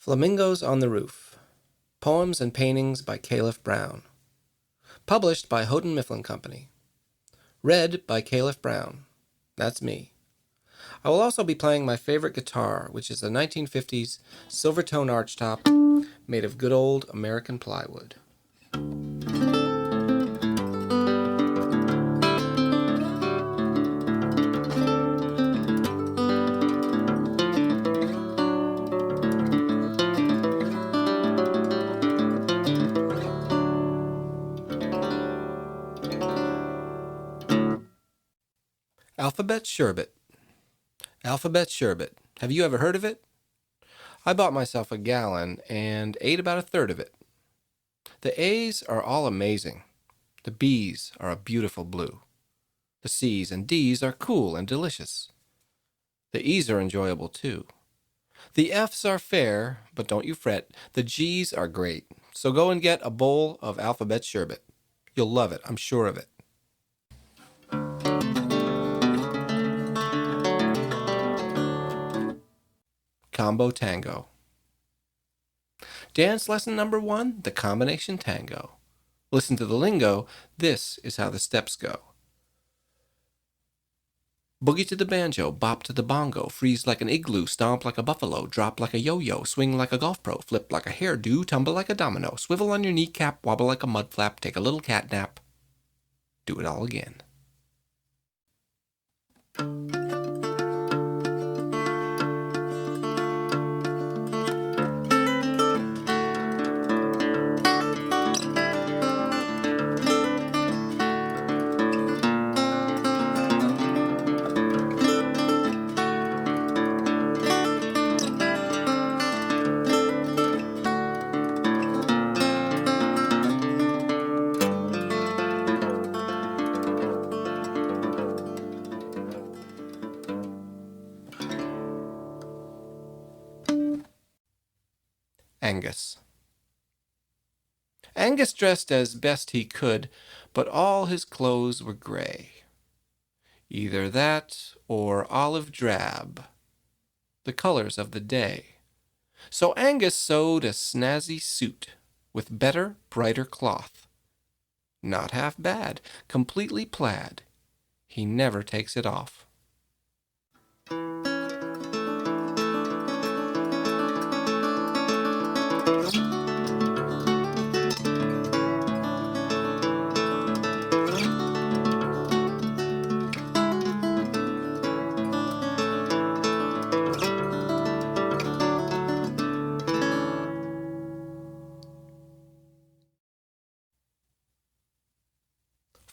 Flamingos on the Roof. Poems and Paintings by Caliph Brown. Published by Houghton Mifflin Company. Read by Caliph Brown. That's me. I will also be playing my favorite guitar, which is a 1950s Silvertone archtop made of good old American plywood. Alphabet Sherbet. Alphabet Sherbet. Have you ever heard of it? I bought myself a gallon and ate about a third of it. The A's are all amazing. The B's are a beautiful blue. The C's and D's are cool and delicious. The E's are enjoyable too. The F's are fair, but don't you fret. The G's are great. So go and get a bowl of Alphabet Sherbet. You'll love it, I'm sure of it. Combo Tango. Dance lesson number 1, the combination tango. Listen to the lingo, this is how the steps go. Boogie to the banjo, bop to the bongo, freeze like an igloo, stomp like a buffalo, drop like a yo-yo, swing like a golf pro, flip like a hairdo, tumble like a domino, swivel on your kneecap, wobble like a mud flap, take a little cat nap. Do it all again. Angus. Angus dressed as best he could, but all his clothes were gray. Either that or olive drab, the colors of the day. So Angus sewed a snazzy suit with better, brighter cloth. Not half bad, completely plaid. He never takes it off.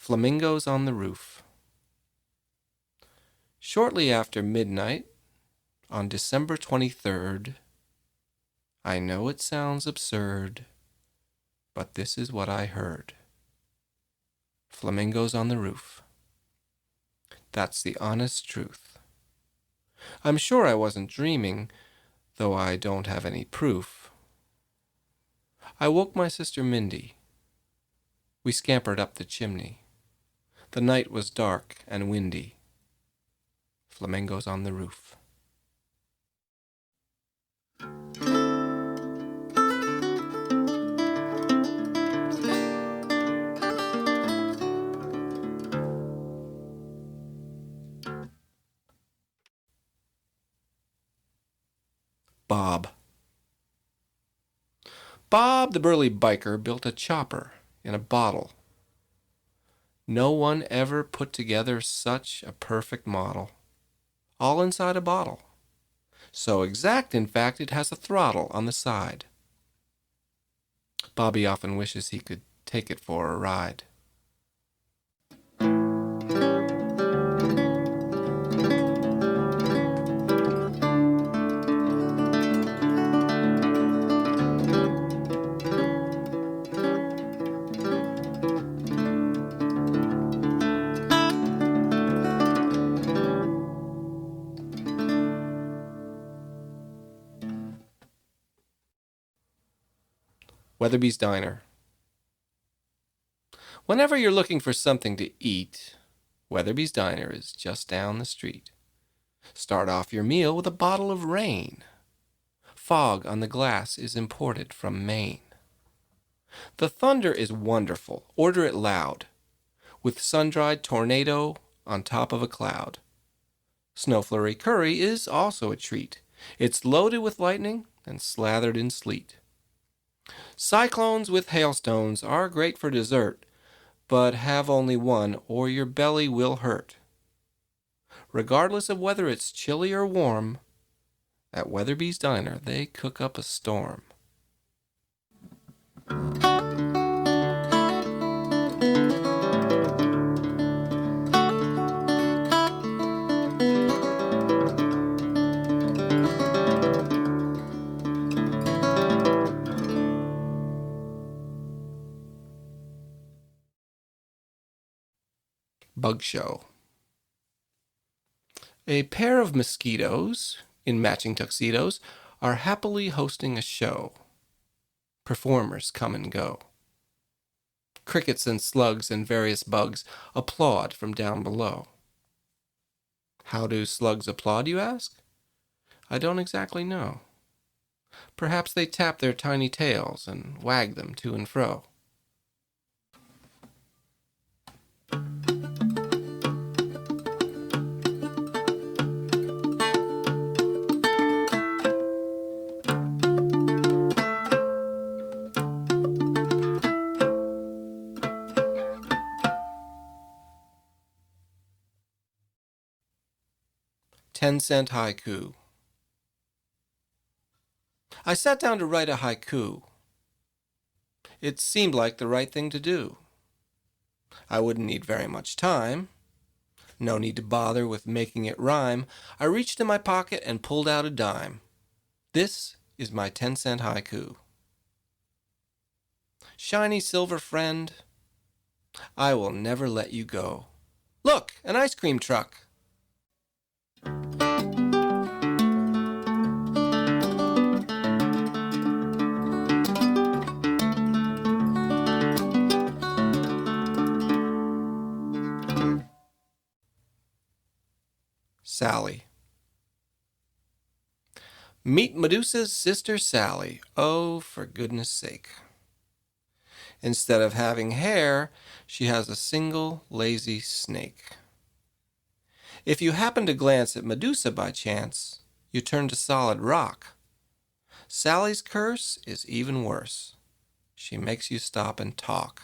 Flamingos on the Roof. Shortly after midnight, on December 23rd, I know it sounds absurd, but this is what I heard. Flamingos on the roof. That's the honest truth. I'm sure I wasn't dreaming, though I don't have any proof. I woke my sister Mindy. We scampered up the chimney. The night was dark and windy. Flamingos on the roof. Bob. Bob, the burly biker, built a chopper in a bottle. No one ever put together such a perfect model. All inside a bottle. So exact, in fact, it has a throttle on the side. Bobby often wishes he could take it for a ride. Weatherbys Diner. Whenever you're looking for something to eat, Weatherbys Diner is just down the street. Start off your meal with a bottle of rain. Fog on the glass is imported from Maine. The thunder is wonderful, order it loud, with sun-dried tornado on top of a cloud. Snowflurry curry is also a treat. It's loaded with lightning and slathered in sleet. Cyclones with hailstones are great for dessert, but have only one or your belly will hurt. Regardless of whether it's chilly or warm, at Weatherbys Diner they cook up a storm. Bug Show. A pair of mosquitoes in matching tuxedos are happily hosting a show. Performers come and go. Crickets and slugs and various bugs applaud from down below. How do slugs applaud, you ask? I don't exactly know. Perhaps they tap their tiny tails and wag them to and fro. $0.10 haiku. I sat down to write a haiku. It seemed like the right thing to do. I wouldn't need very much time. No need to bother with making it rhyme. I reached in my pocket and pulled out a dime. This is my 10-cent haiku. Shiny silver friend, I will never let you go. Look, an ice cream truck. Sally. Meet Medusa's sister Sally. Oh, for goodness sake. Instead of having hair, she has a single lazy snake. If you happen to glance at Medusa by chance, you turn to solid rock. Sally's curse is even worse. She makes you stop and talk.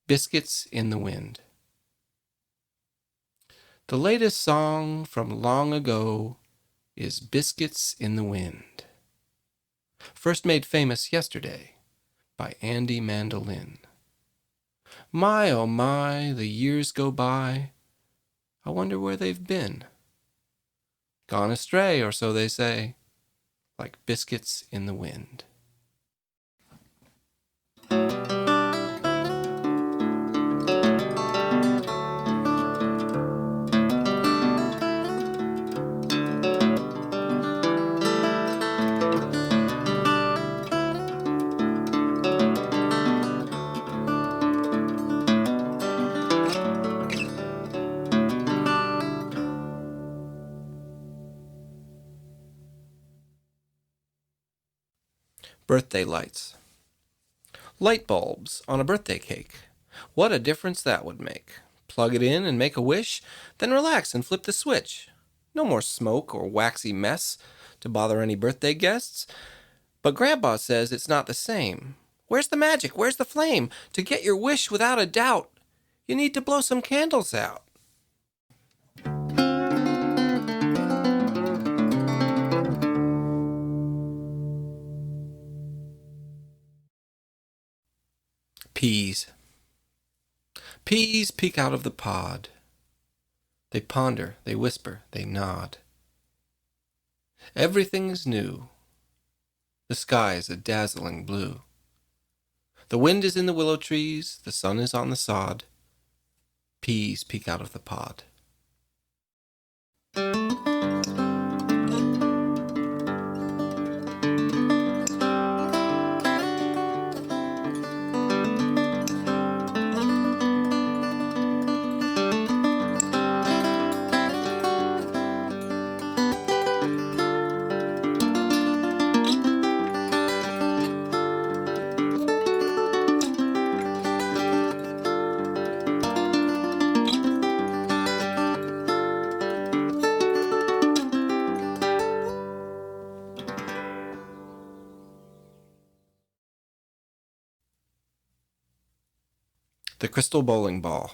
Biscuits in the Wind. The latest song from long ago is Biscuits in the Wind. First made famous yesterday by Andy Mandolin. My, oh my, the years go by. I wonder where they've been. Gone astray, or so they say, like biscuits in the wind. Birthday lights. Light bulbs on a birthday cake. What a difference that would make. Plug it in and make a wish, then relax and flip the switch. No more smoke or waxy mess to bother any birthday guests. But Grandpa says it's not the same. Where's the magic? Where's the flame? To get your wish without a doubt, you need to blow some candles out. Pease. Peas peek out of the pod. They ponder, they whisper, they nod. Everything is new. The sky is a dazzling blue. The wind is in the willow trees, the sun is on the sod. Peas peek out of the pod. The crystal bowling ball.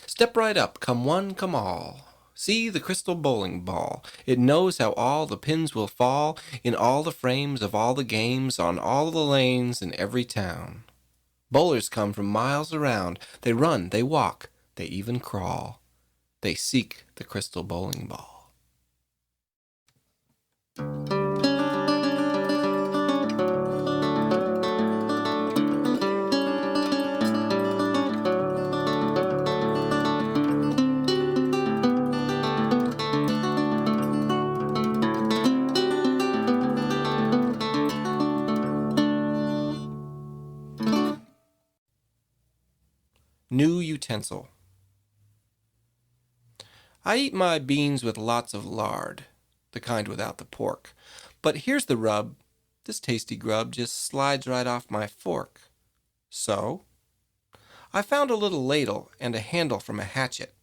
Step right up, come one, come all. See the crystal bowling ball. It knows how all the pins will fall in all the frames of all the games on all the lanes in every town. Bowlers come from miles around. They run, they walk, they even crawl. They seek the crystal bowling ball. New utensil. I eat my beans with lots of lard, the kind without the pork. But here's the rub. This tasty grub just slides right off my fork. So, I found a little ladle and a handle from a hatchet.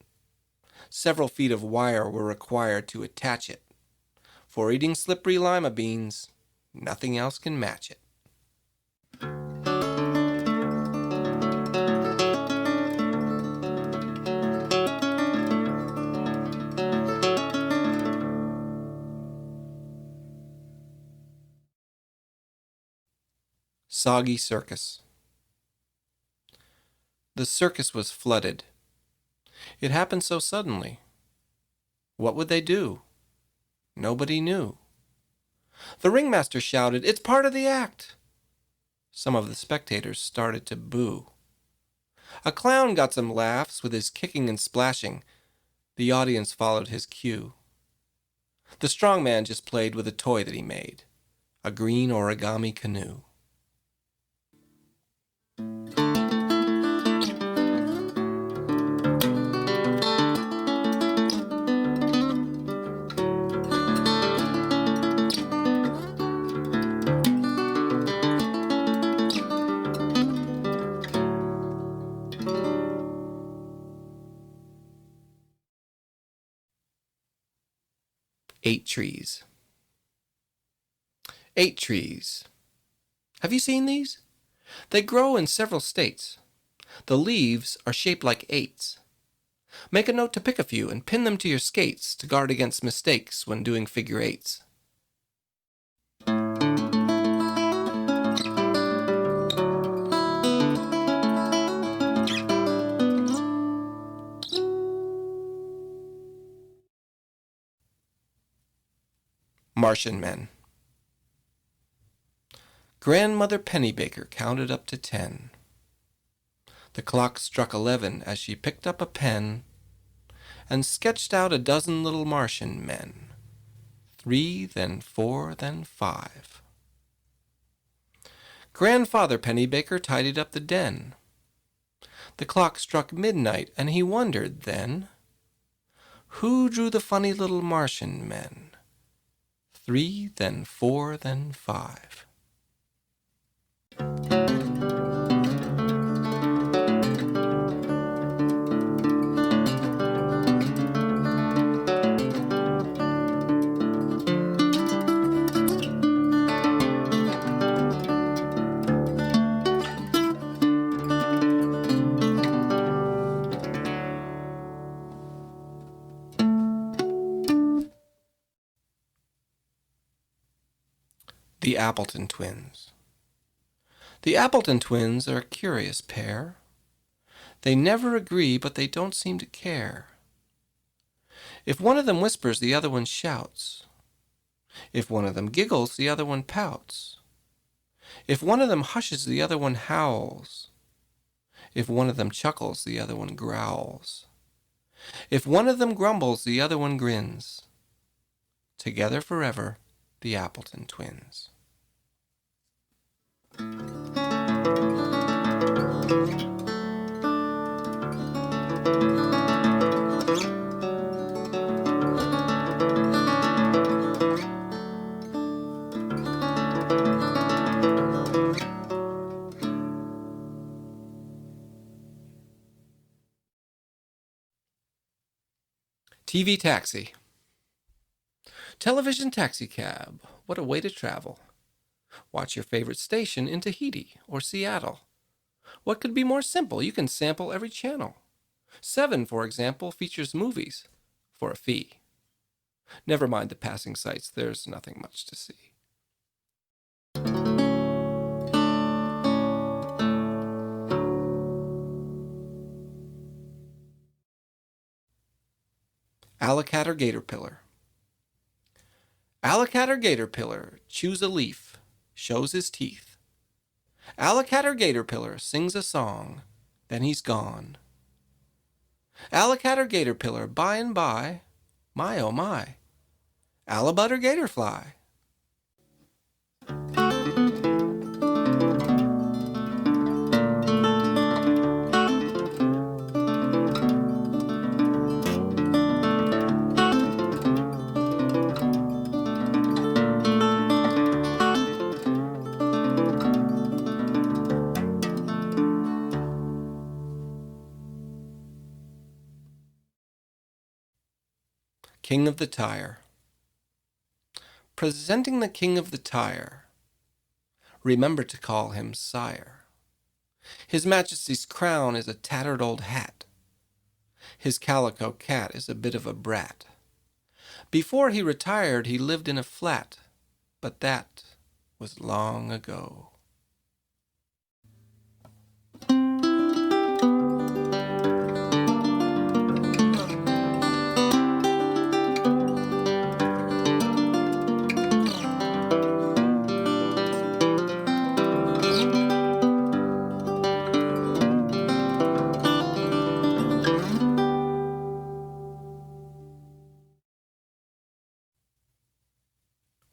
Several feet of wire were required to attach it. For eating slippery lima beans, nothing else can match it. Soggy circus. The circus was flooded. It happened so suddenly. What would they do? Nobody knew. The ringmaster shouted, "It's part of the act!" Some of the spectators started to boo. A clown got some laughs with his kicking and splashing. The audience followed his cue. The strong man just played with a toy that he made, a green origami canoe. Eight trees. 8 trees. Have you seen these? They grow in several states. The leaves are shaped like 8s. Make a note to pick a few and pin them to your skates to guard against mistakes when doing figure 8s. Martian Men. Grandmother Pennybaker counted up to 10. The clock struck 11 as she picked up a pen and sketched out a dozen little Martian men. 3, then 4, then 5. Grandfather Pennybaker tidied up the den. The clock struck midnight and he wondered then, who drew the funny little Martian men? 3, then 4, then 5. The Appleton Twins. The Appleton Twins are a curious pair. They never agree, but they don't seem to care. If one of them whispers, the other one shouts. If one of them giggles, the other one pouts. If one of them hushes, the other one howls. If one of them chuckles, the other one growls. If one of them grumbles, the other one grins. Together forever, the Appleton Twins. TV taxi. Television taxicab. What a way to travel. Watch your favorite station in Tahiti or Seattle. What could be more simple? You can sample every channel. 7, for example, features movies for a fee. Never mind the passing sites, there's nothing much to see. Allicator Gatorpillar. Allicator Gatorpillar chews a leaf, shows his teeth. Allicator Gatorpillar sings a song, then he's gone. Allicator Gatorpillar by and by, my oh my, Allibutter Gatorfly. King of the Tire. Presenting the King of the Tire. Remember to call him sire. His Majesty's crown is a tattered old hat. His calico cat is a bit of a brat. Before he retired, he lived in a flat, but that was long ago.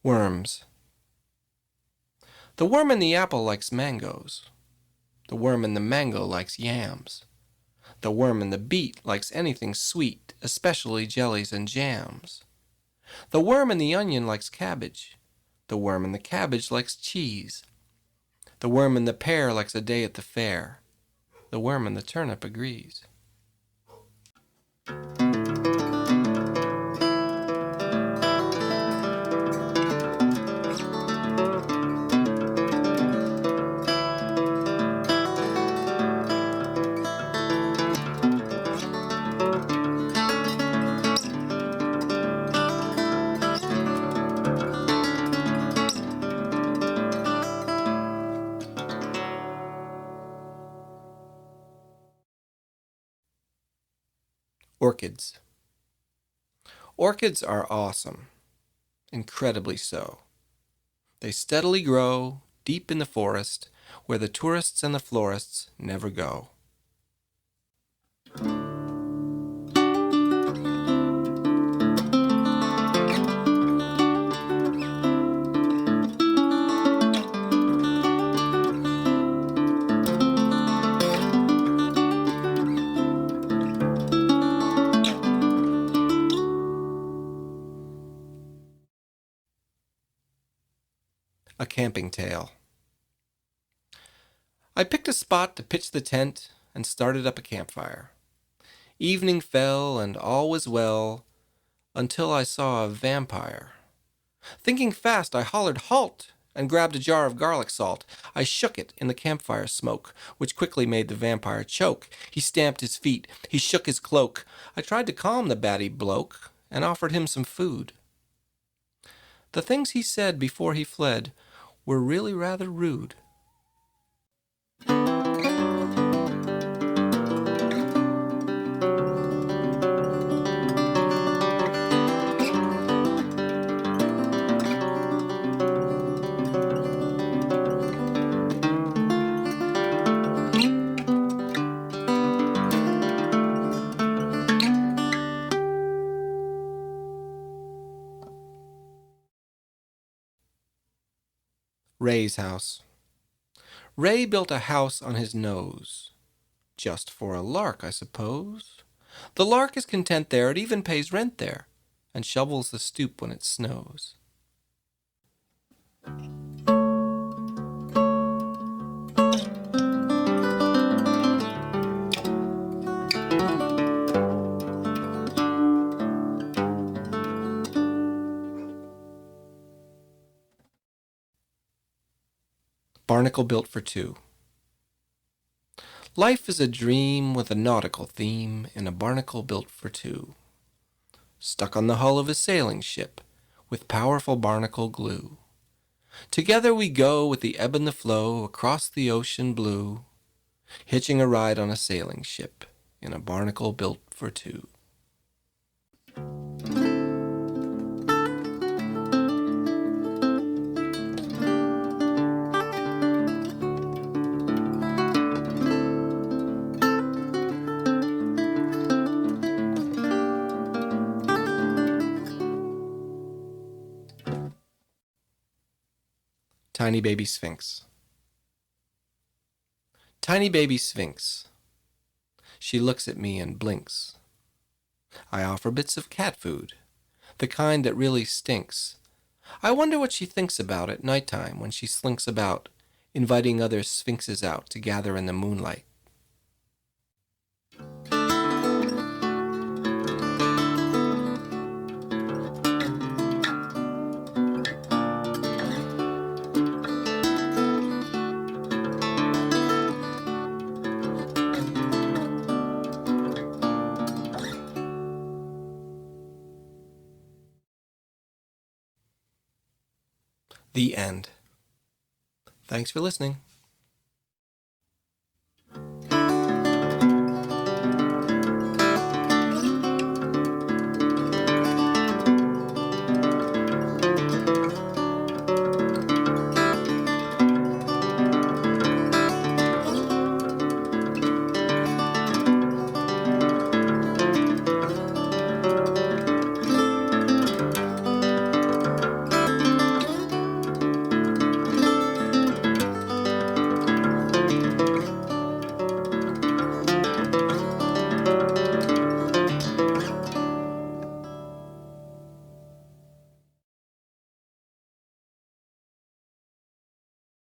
Worms. The worm in the apple likes mangoes. The worm in the mango likes yams. The worm in the beet likes anything sweet, especially jellies and jams. The worm in the onion likes cabbage. The worm in the cabbage likes cheese. The worm in the pear likes a day at the fair. The worm in the turnip agrees. Orchids. Orchids are awesome, incredibly so. They steadily grow deep in the forest where the tourists and the florists never go. A camping tale. I picked a spot to pitch the tent and started up a campfire. Evening fell and all was well until I saw a vampire. Thinking fast, I hollered halt and grabbed a jar of garlic salt. I shook it in the campfire smoke, which quickly made the vampire choke. He stamped his feet. He shook his cloak. I tried to calm the batty bloke and offered him some food. The things he said before he fled were really rather rude. Ray's house. Ray built a house on his nose. Just for a lark, I suppose. The lark is content there, it even pays rent there, and shovels the stoop when it snows. Barnacle built for two. Life is a dream with a nautical theme in a barnacle built for two, stuck on the hull of a sailing ship with powerful barnacle glue. Together we go with the ebb and the flow across the ocean blue, hitching a ride on a sailing ship in a barnacle built for two. Tiny baby Sphinx. Tiny baby Sphinx. She looks at me and blinks. I offer bits of cat food, the kind that really stinks. I wonder what she thinks about at nighttime when she slinks about, inviting other sphinxes out to gather in the moonlight. The end. Thanks for listening.